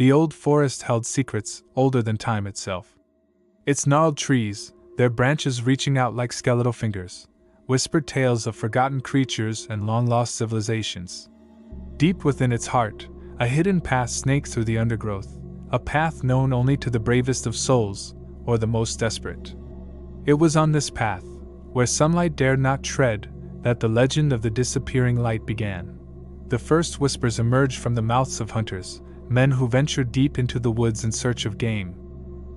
The old forest held secrets older than time itself. Its gnarled trees, their branches reaching out like skeletal fingers, whispered tales of forgotten creatures and long-lost civilizations. Deep within its heart, a hidden path snaked through the undergrowth, a path known only to the bravest of souls, or the most desperate. It was on this path, where sunlight dared not tread, that the legend of the disappearing light began. The first whispers emerged from the mouths of hunters, men who ventured deep into the woods in search of game.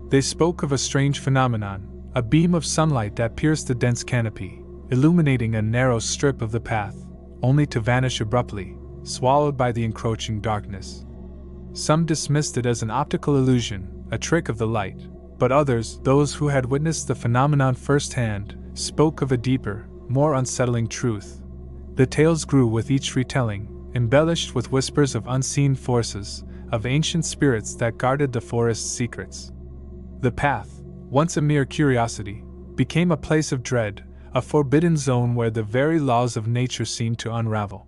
They spoke of a strange phenomenon, a beam of sunlight that pierced the dense canopy, illuminating a narrow strip of the path, only to vanish abruptly, swallowed by the encroaching darkness. Some dismissed it as an optical illusion, a trick of the light, but others, those who had witnessed the phenomenon firsthand, spoke of a deeper, more unsettling truth. The tales grew with each retelling, embellished with whispers of unseen forces, of ancient spirits that guarded the forest's secrets. The path, once a mere curiosity, became a place of dread, a forbidden zone where the very laws of nature seemed to unravel.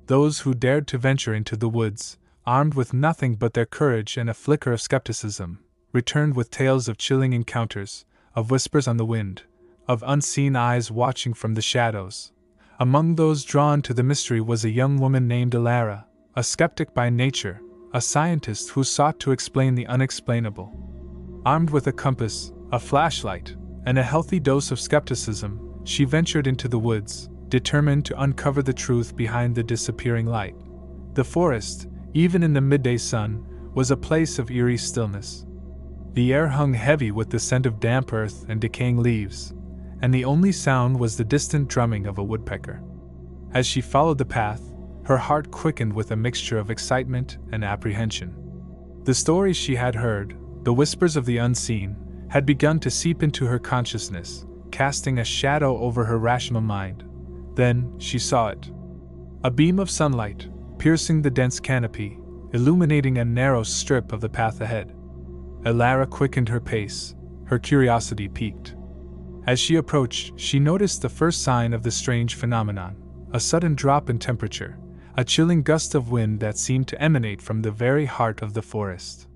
Those who dared to venture into the woods, armed with nothing but their courage and a flicker of skepticism, returned with tales of chilling encounters, of whispers on the wind, of unseen eyes watching from the shadows. Among those drawn to the mystery was a young woman named Elara, a skeptic by nature, a scientist who sought to explain the unexplainable. Armed with a compass, a flashlight, and a healthy dose of skepticism, she ventured into the woods, determined to uncover the truth behind the disappearing light. The forest, even in the midday sun, was a place of eerie stillness. The air hung heavy with the scent of damp earth and decaying leaves, and the only sound was the distant drumming of a woodpecker. As she followed the path, her heart quickened with a mixture of excitement and apprehension. The stories she had heard, the whispers of the unseen, had begun to seep into her consciousness, casting a shadow over her rational mind. Then she saw it. A beam of sunlight, piercing the dense canopy, illuminating a narrow strip of the path ahead. Elara quickened her pace, her curiosity piqued. As she approached, she noticed the first sign of the strange phenomenon, a sudden drop in temperature, a chilling gust of wind that seemed to emanate from the very heart of the forest.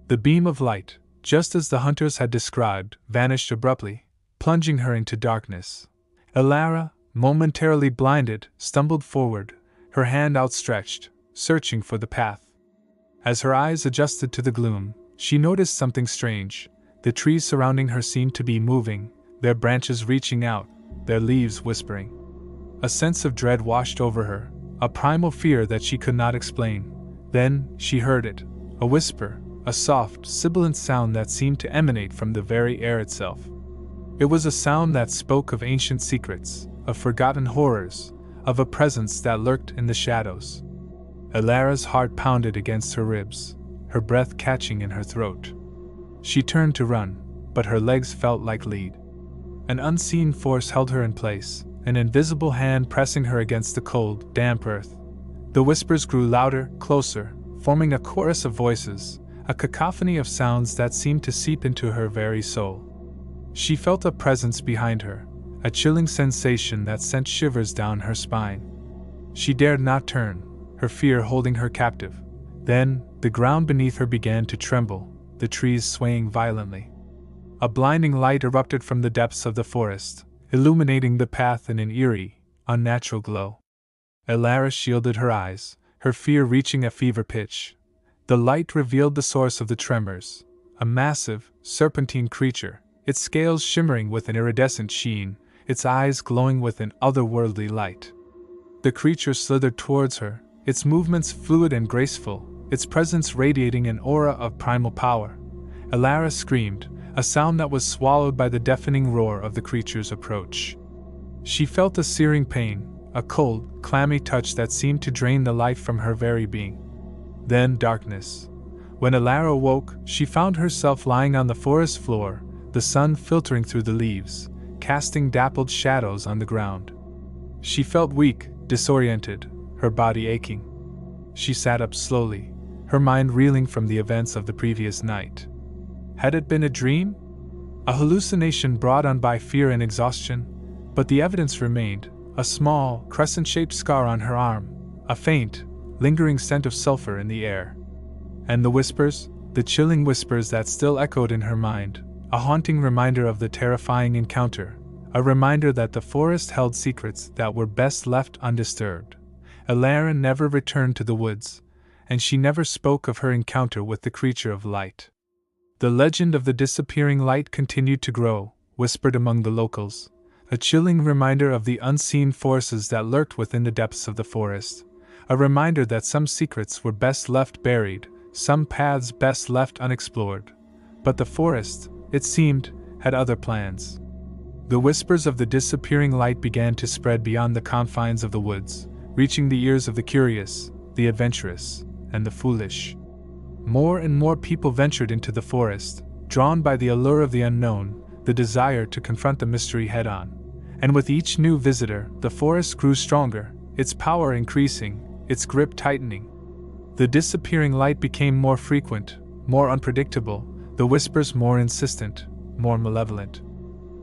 The beam of light, just as the hunters had described, vanished abruptly, plunging her into darkness. Elara, momentarily blinded, stumbled forward, her hand outstretched, searching for the path. As her eyes adjusted to the gloom, she noticed something strange. The trees surrounding her seemed to be moving, their branches reaching out, their leaves whispering. A sense of dread washed over her, a primal fear that she could not explain. Then she heard it, a whisper, a soft, sibilant sound that seemed to emanate from the very air itself. It was a sound that spoke of ancient secrets, of forgotten horrors, of a presence that lurked in the shadows. Elara's heart pounded against her ribs, her breath catching in her throat. She turned to run, but her legs felt like lead. An unseen force held her in place, an invisible hand pressing her against the cold, damp earth. The whispers grew louder, closer, forming a chorus of voices, a cacophony of sounds that seemed to seep into her very soul. She felt a presence behind her, a chilling sensation that sent shivers down her spine. She dared not turn, her fear holding her captive. Then, the ground beneath her began to tremble, the trees swaying violently. A blinding light erupted from the depths of the forest, illuminating the path in an eerie, unnatural glow. Elara shielded her eyes, her fear reaching a fever pitch. The light revealed the source of the tremors, a massive, serpentine creature, its scales shimmering with an iridescent sheen, its eyes glowing with an otherworldly light. The creature slithered towards her, its movements fluid and graceful, its presence radiating an aura of primal power. Elara screamed, a sound that was swallowed by the deafening roar of the creature's approach. She felt a searing pain, a cold, clammy touch that seemed to drain the life from her very being. Then darkness. When Elara woke, she found herself lying on the forest floor, the sun filtering through the leaves, casting dappled shadows on the ground. She felt weak, disoriented, her body aching. She sat up slowly, her mind reeling from the events of the previous night. Had it been a dream? A hallucination brought on by fear and exhaustion? But the evidence remained, a small, crescent-shaped scar on her arm, a faint, lingering scent of sulfur in the air. And the whispers, the chilling whispers that still echoed in her mind, a haunting reminder of the terrifying encounter, a reminder that the forest held secrets that were best left undisturbed. Alara never returned to the woods, and she never spoke of her encounter with the creature of light. The legend of the disappearing light continued to grow, whispered among the locals, a chilling reminder of the unseen forces that lurked within the depths of the forest, a reminder that some secrets were best left buried, some paths best left unexplored. But the forest, it seemed, had other plans. The whispers of the disappearing light began to spread beyond the confines of the woods, reaching the ears of the curious, the adventurous, and the foolish. More and more people ventured into the forest, drawn by the allure of the unknown, the desire to confront the mystery head-on. And with each new visitor, the forest grew stronger, its power increasing, its grip tightening. The disappearing light became more frequent, more unpredictable, the whispers more insistent, more malevolent.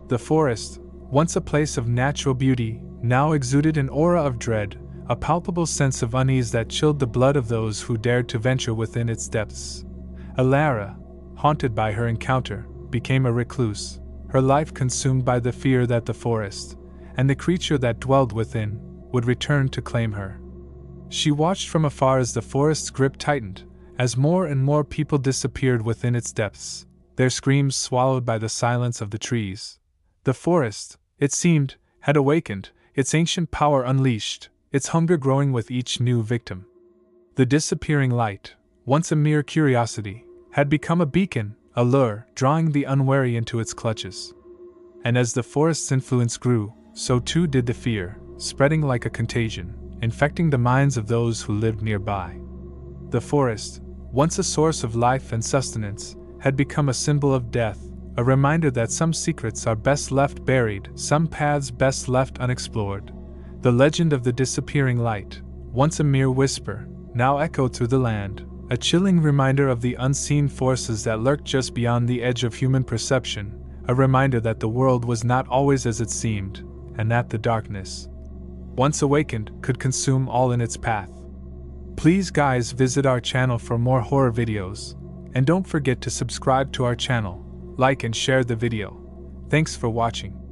The forest, once a place of natural beauty, now exuded an aura of dread, a palpable sense of unease that chilled the blood of those who dared to venture within its depths. Alara, haunted by her encounter, became a recluse, her life consumed by the fear that the forest, and the creature that dwelled within, would return to claim her. She watched from afar as the forest's grip tightened, as more and more people disappeared within its depths, their screams swallowed by the silence of the trees. The forest, it seemed, had awakened, its ancient power unleashed, its hunger growing with each new victim. The disappearing light, once a mere curiosity, had become a beacon, a lure, drawing the unwary into its clutches. And as the forest's influence grew, so too did the fear, spreading like a contagion, infecting the minds of those who lived nearby. The forest, once a source of life and sustenance, had become a symbol of death, a reminder that some secrets are best left buried, some paths best left unexplored. The legend of the disappearing light, once a mere whisper, now echoed through the land, a chilling reminder of the unseen forces that lurked just beyond the edge of human perception, a reminder that the world was not always as it seemed, and that the darkness, once awakened, could consume all in its path. Please guys, visit our channel for more horror videos, and don't forget to subscribe to our channel, like and share the video. Thanks for watching.